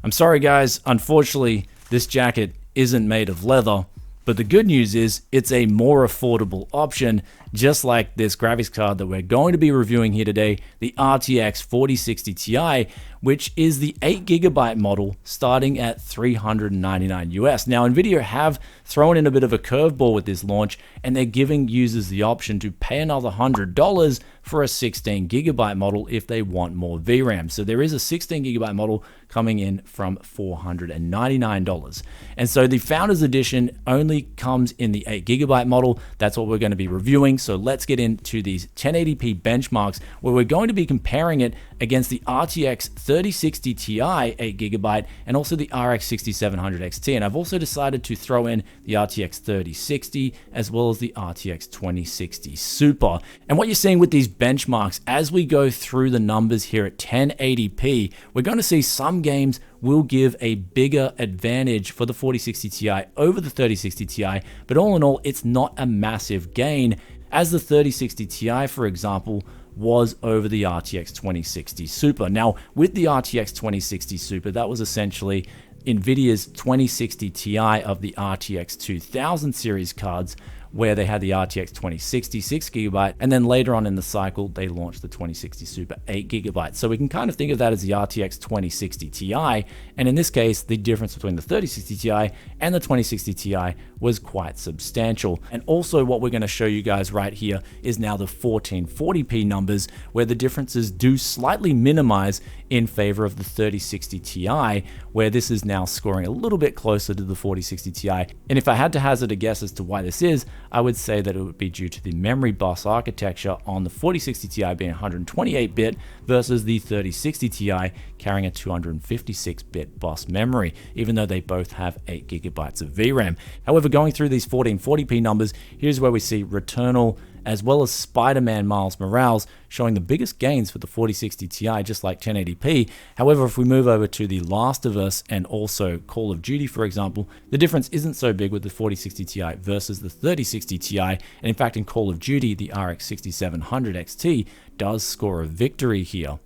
I'm sorry guys, unfortunately this jacket isn't made of leather, but the good news is it's a more affordable option, just like this graphics card that we're going to be reviewing here today, the RTX 4060 Ti, which is the 8GB model starting at $399 US. Now, Nvidia have thrown in a bit of a curveball with this launch, and they're giving users the option to pay another $100 for a 16GB model if they want more VRAM. So there is a 16GB model coming in from $499. And so the Founders Edition only comes in the 8GB model. That's what we're going to be reviewing. So let's get into these 1080p benchmarks where we're going to be comparing it against the RTX 3060 Ti 8GB and also the RX 6700 XT. And I've also decided to throw in the RTX 3060 as well as the RTX 2060 Super. And what you're seeing with these benchmarks as we go through the numbers here at 1080p, we're going to see some games will give a bigger advantage for the 4060 Ti over the 3060 Ti, but all in all, it's not a massive gain, as the 3060 Ti, for example, was over the RTX 2060 Super. Now, with the RTX 2060 Super, that was essentially Nvidia's 2060 Ti of the RTX 2000 series cards, where they had the RTX 2060 6GB, and then later on in the cycle, they launched the 2060 Super 8GB. So we can kind of think of that as the RTX 2060 Ti, and in this case, the difference between the 3060 Ti and the 2060 Ti was quite substantial. And also what we're going to show you guys right here is now the 1440p numbers, where the differences do slightly minimize in favor of the 3060 Ti, where this is now scoring a little bit closer to the 4060 Ti. And if I had to hazard a guess as to why this is, I would say that it would be due to the memory bus architecture on the 4060 Ti being 128-bit versus the 3060 Ti carrying a 256-bit bus memory, even though they both have 8GB of VRAM. However, going through these 1440p numbers, here's where we see Returnal as well as Spiderman Miles Morales showing the biggest gains for the 4060 Ti, just like 1080p. However, if we move over to The Last of Us and also Call of Duty, for example, the difference isn't so big with the 4060 Ti versus the 3060 Ti. And in fact, in Call of Duty, the RX 6700 XT does score a victory here.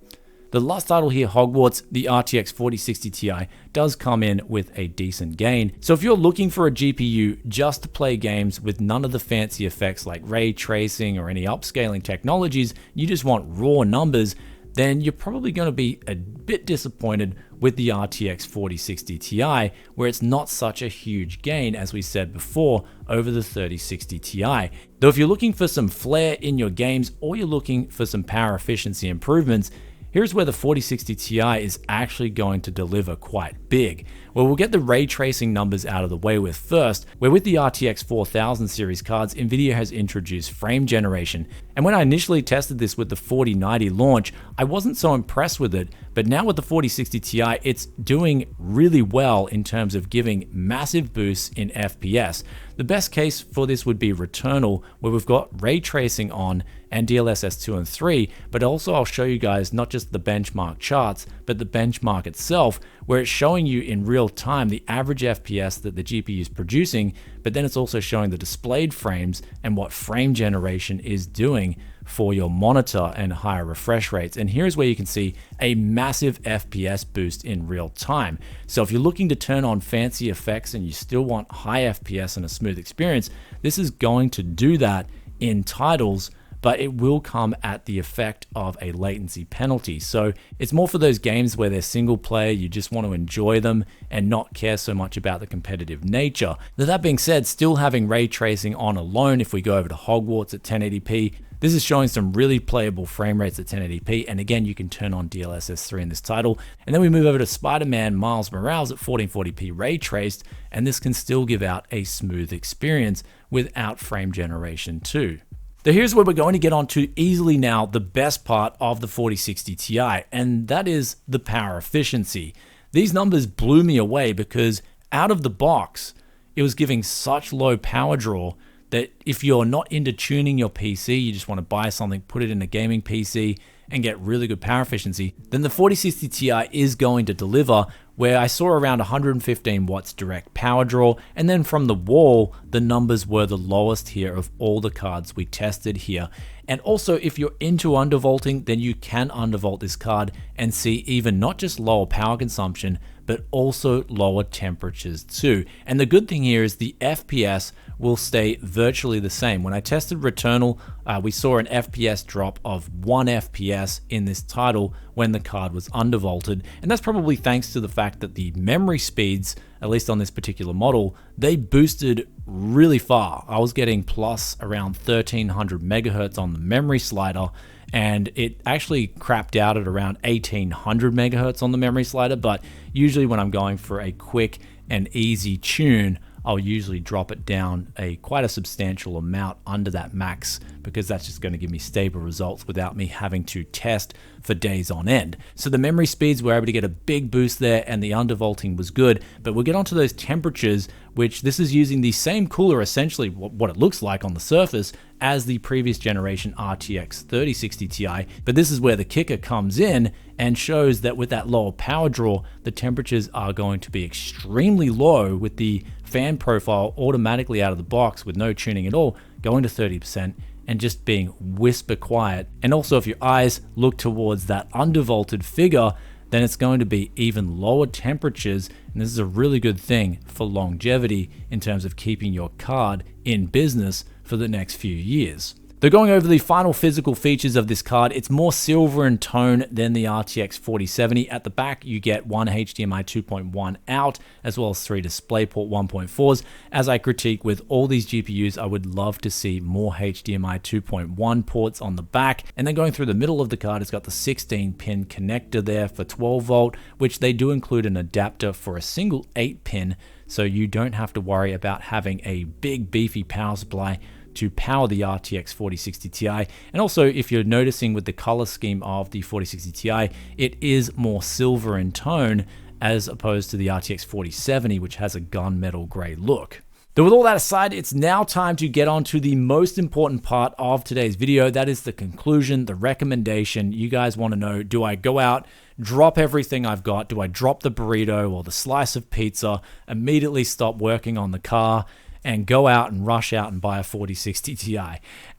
The last title here, Hogwarts, the RTX 4060 Ti, does come in with a decent gain. So if you're looking for a GPU just to play games with none of the fancy effects like ray tracing or any upscaling technologies, you just want raw numbers, then you're probably going to be a bit disappointed with the RTX 4060 Ti, where it's not such a huge gain, as we said before, over the 3060 Ti. Though if you're looking for some flair in your games or you're looking for some power efficiency improvements, here's where the 4060 Ti is actually going to deliver quite big. Well, we'll get the ray tracing numbers out of the way with first, where with the RTX 4000 series cards, Nvidia has introduced frame generation. And when I initially tested this with the 4090 launch, I wasn't so impressed with it, but now with the 4060 Ti, it's doing really well in terms of giving massive boosts in FPS. The best case for this would be Returnal, where we've got ray tracing on and DLSS 2 and 3, but also I'll show you guys not just the benchmark charts, but the benchmark itself, where it's showing you in real time the average FPS that the GPU is producing, but then it's also showing the displayed frames and what frame generation is doing for your monitor and higher refresh rates. And here's where you can see a massive FPS boost in real time. So if you're looking to turn on fancy effects and you still want high FPS and a smooth experience, this is going to do that in titles, but it will come at the effect of a latency penalty. So it's more for those games where they're single player, you just want to enjoy them and not care so much about the competitive nature. Now, that being said, still having ray tracing on alone, if we go over to Hogwarts at 1080p, this is showing some really playable frame rates at 1080p, and again, you can turn on DLSS 3 in this title. And then we move over to Spiderman Miles Morales at 1440p ray traced, and this can still give out a smooth experience without frame generation too. So here's where we're going to get on to easily now the best part of the 4060 Ti, and that is the power efficiency. These numbers blew me away because out of the box, it was giving such low power draw that if you're not into tuning your PC, you just want to buy something, put it in a gaming PC and get really good power efficiency, then the 4060 Ti is going to deliver, where I saw around 115 watts direct power draw, and then from the wall, the numbers were the lowest here of all the cards we tested here. And also, if you're into undervolting, then you can undervolt this card and see even not just lower power consumption, but also lower temperatures too. And the good thing here is the FPS will stay virtually the same. When I tested Returnal, we saw an FPS drop of 1 FPS in this title when the card was undervolted, and that's probably thanks to the fact that the memory speeds, at least on this particular model, they boosted really far. I was getting plus around 1300 megahertz on the memory slider, and it actually crapped out at around 1800 megahertz on the memory slider. But usually when I'm going for a quick and easy tune, I'll usually drop it down quite a substantial amount under that max, because that's just going to give me stable results without me having to test for days on end. So the memory speeds were able to get a big boost there, and the undervolting was good. But we'll get onto those temperatures, which this is using the same cooler, essentially what it looks like on the surface, as the previous generation RTX 3060 Ti. But this is where the kicker comes in and shows that with that lower power draw, the temperatures are going to be extremely low, with the fan profile automatically out of the box with no tuning at all, going to 30% and just being whisper quiet. And also, if your eyes look towards that undervolted figure, then it's going to be even lower temperatures. And this is a really good thing for longevity in terms of keeping your card in business for the next few years. They're going over the final physical features of this card. It's more silver in tone than the RTX 4070. At the back, you get one HDMI 2.1 out, as well as 3 DisplayPort 1.4s. As I critique with all these GPUs, I would love to see more HDMI 2.1 ports on the back. And then going through the middle of the card, it's got the 16-pin connector there for 12 volt, which they do include an adapter for a single 8-pin, so you don't have to worry about having a big beefy power supply to power the RTX 4060 Ti. And also, if you're noticing with the color scheme of the 4060 Ti, it is more silver in tone as opposed to the RTX 4070, which has a gunmetal gray look. But with all that aside, it's now time to get on to the most important part of today's video. That is the conclusion, the recommendation. You guys want to know, do I go out, drop everything I've got? Do I drop the burrito or the slice of pizza, immediately stop working on the car, and go out and rush out and buy a 4060 Ti?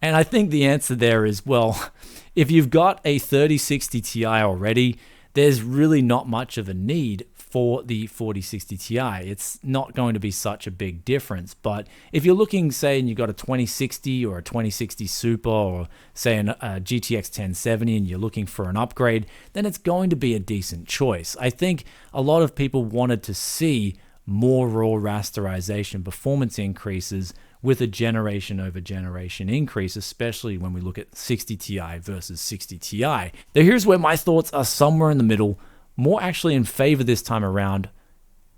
And I think the answer there is, well, if you've got a 3060 Ti already, there's really not much of a need for the 4060 Ti. It's not going to be such a big difference. But if you're looking, say, and you've got a 2060 or a 2060 Super, or say a GTX 1070, and you're looking for an upgrade, then it's going to be a decent choice. I think a lot of people wanted to see more raw rasterization performance increases with a generation over generation increase, especially when we look at 60 Ti versus 60 Ti. Now here's where my thoughts are somewhere in the middle, more actually in favor this time around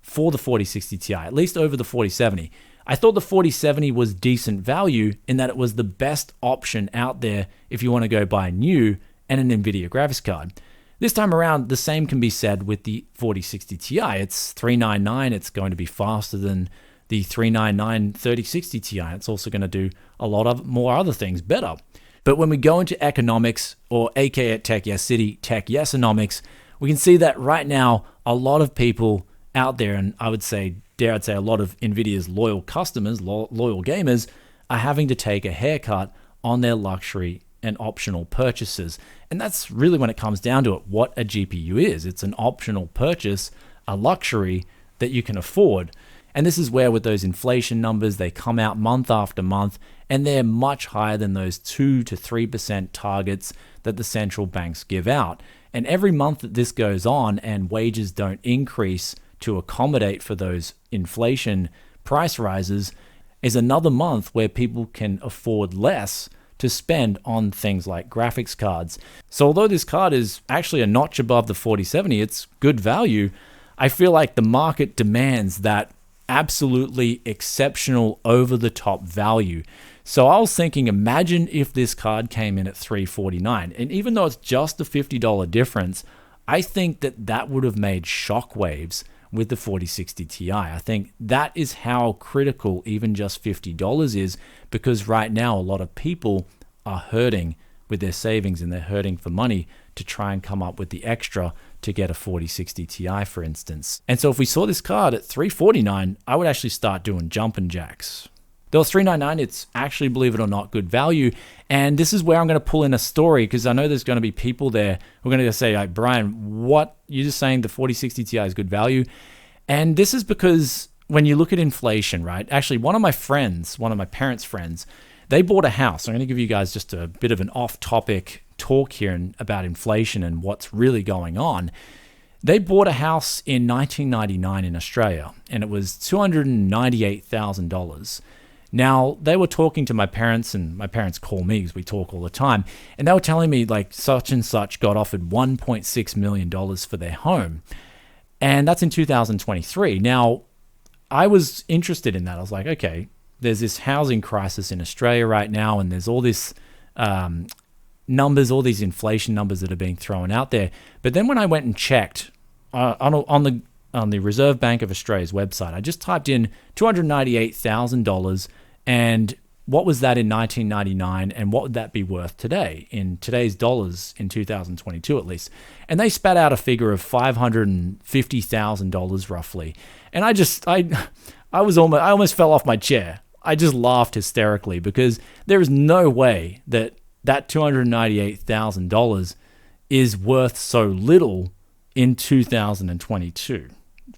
for the 4060 Ti, at least over the 4070. I thought the 4070 was decent value in that it was the best option out there if you want to go buy new and an NVIDIA graphics card. This time around, the same can be said with the 4060 Ti. It's $399. It's going to be faster than the $399 3060 Ti. It's also going to do a lot of more other things better. But when we go into economics, or aka Tech Yes City, Tech Yesonomics, we can see that right now, a lot of people out there, and I would say, dare I'd say, a lot of NVIDIA's loyal customers, loyal gamers, are having to take a haircut on their luxury and optional purchases. And that's really when it comes down to it, what a GPU is. It's an optional purchase, a luxury that you can afford. And this is where with those inflation numbers, they come out month after month, and they're much higher than those 2 to 3% targets that the central banks give out. And every month that this goes on and wages don't increase to accommodate for those inflation price rises is another month where people can afford less to spend on things like graphics cards. So although this card is actually a notch above the 4070, it's good value, I feel like the market demands that absolutely exceptional over-the-top value. So I was thinking, imagine if this card came in at $349, and even though it's just a $50 difference, I think that that would have made shockwaves with the 4060 Ti. I think that is how critical even just $50 is, because right now a lot of people are hurting with their savings and they're hurting for money to try and come up with the extra to get a 4060 Ti, for instance. And so if we saw this card at $349, I would actually start doing jumping jacks. Though it's $399, it's actually, believe it or not, good value. And this is where I'm going to pull in a story, because I know there's going to be people there who are going to say, like, Brian, what? You're just saying the 4060 Ti is good value? And this is because when you look at inflation, right? Actually, one of my parents' friends, they bought a house. I'm going to give you guys just a bit of an off-topic talk here about inflation and what's really going on. They bought a house in 1999 in Australia, and it was $298,000. Now, they were talking to my parents, and my parents call me because we talk all the time, and they were telling me like such and such got offered $1.6 million for their home. And that's in 2023. Now, I was interested in that. I was like, okay, there's this housing crisis in Australia right now, and there's all this numbers, all these inflation numbers that are being thrown out there. But then when I went and checked on the Reserve Bank of Australia's website, I just typed in $298,000, and what was that in 1999, and what would that be worth today, in today's dollars, in 2022 at least? And they spat out a figure of $550,000 roughly. And I almost fell off my chair. I just laughed hysterically because there is no way that $298,000 is worth so little in 2022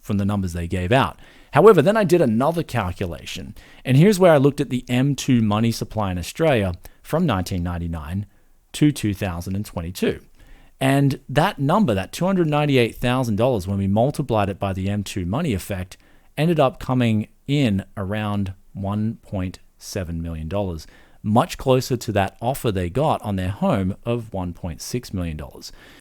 from the numbers they gave out. However, then I did another calculation, and here's where I looked at the M2 money supply in Australia from 1999 to 2022. And that number, that $298,000, when we multiplied it by the M2 money effect, ended up coming in around $1.7 million, much closer to that offer they got on their home of $1.6 million.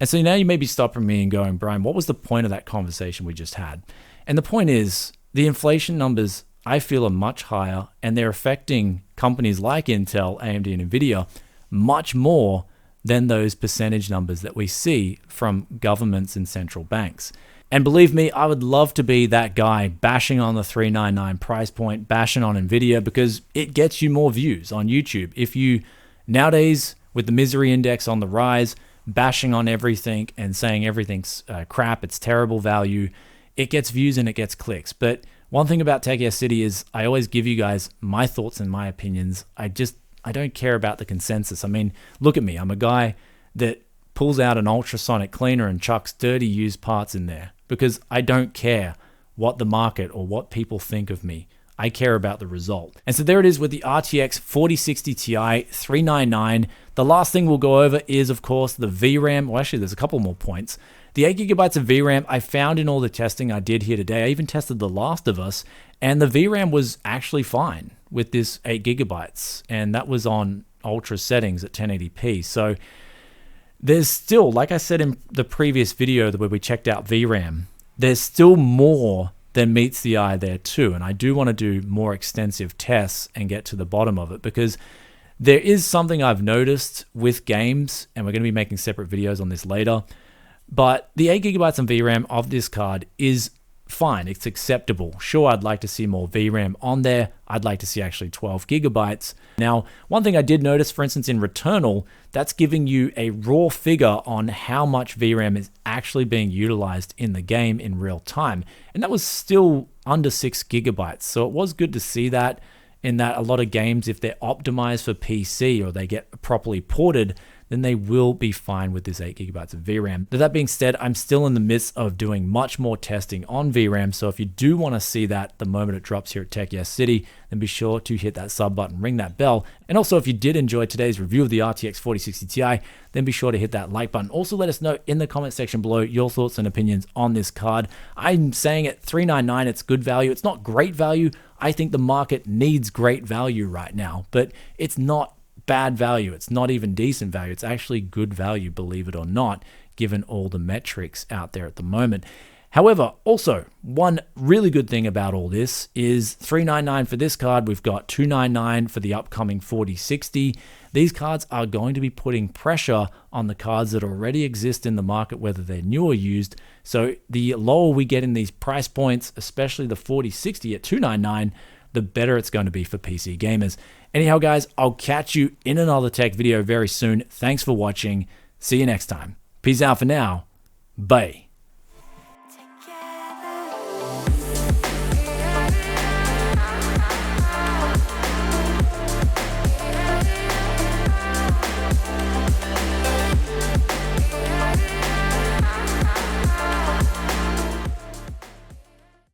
And so now you may be stopping me and going, Brian, what was the point of that conversation we just had? And the point is, the inflation numbers, I feel, are much higher, and they're affecting companies like Intel, AMD, and Nvidia much more than those percentage numbers that we see from governments and central banks. And believe me, I would love to be that guy bashing on the $399 price point, bashing on Nvidia, because it gets you more views on YouTube. If you, nowadays, with the misery index on the rise, bashing on everything and saying everything's crap, it's terrible value, it gets views and it gets clicks. But one thing about Tech Yes City is I always give you guys my thoughts and my opinions. I don't care about the consensus. I mean, look at me. I'm a guy that pulls out an ultrasonic cleaner and chucks dirty used parts in there because I don't care what the market or what people think of me. I care about the result. And so there it is with the RTX 4060 Ti 399. The last thing we'll go over is, of course, the VRAM. Well, actually, there's a couple more points. The 8 gigabytes of VRAM I found in all the testing I did here today. I even tested The Last of Us, and the VRAM was actually fine with this 8 gigabytes, and that was on ultra settings at 1080p. So there's still, like I said in the previous video where we checked out VRAM, there's still more than meets the eye there too. And I do want to do more extensive tests and get to the bottom of it, because there is something I've noticed with games, and we're going to be making separate videos on this later. But the 8 gigabytes of VRAM of this card is fine. It's acceptable. Sure, I'd like to see more VRAM on there. I'd like to see actually 12 gigabytes. Now, one thing I did notice, for instance, in Returnal, that's giving you a raw figure on how much VRAM is actually being utilized in the game in real time. And that was still under 6 gigabytes. So it was good to see that, in that a lot of games, if they're optimized for PC or they get properly ported, then they will be fine with this 8 gigabytes of VRAM. But that being said, I'm still in the midst of doing much more testing on VRAM, so if you do want to see that the moment it drops here at Tech Yes City, then be sure to hit that sub button, ring that bell. And also, if you did enjoy today's review of the RTX 4060 Ti, then be sure to hit that like button. Also, let us know in the comment section below your thoughts and opinions on this card. I'm saying at $399, it's good value. It's not great value. I think the market needs great value right now, but it's not bad value. It's not even decent value. It's actually good value, believe it or not, given all the metrics out there at the moment. However, also, one really good thing about all this is $399 for this card. We've got $299 for the upcoming 4060. These cards are going to be putting pressure on the cards that already exist in the market, whether they're new or used. So the lower we get in these price points, especially the 4060 at $299, the better it's going to be for PC gamers. Anyhow, guys, I'll catch you in another tech video very soon. Thanks for watching. See you next time. Peace out for now. Bye.